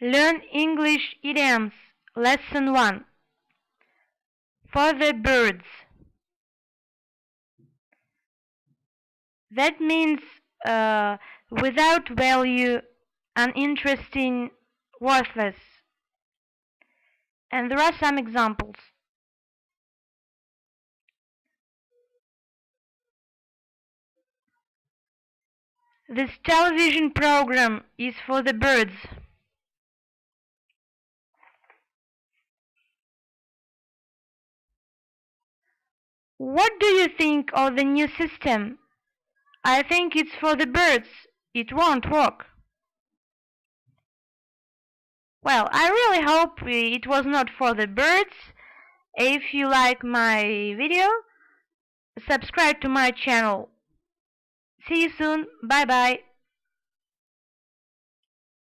Learn English Idioms, Lesson 1. For the birds. That means without value, uninteresting, worthless. And there are some examples. This television program is for the birds. What do you think of the new system? I think it's for the birds. It won't work. Well, I really hope it was not for the birds. If you like my video, subscribe to my channel. See you soon. Bye bye.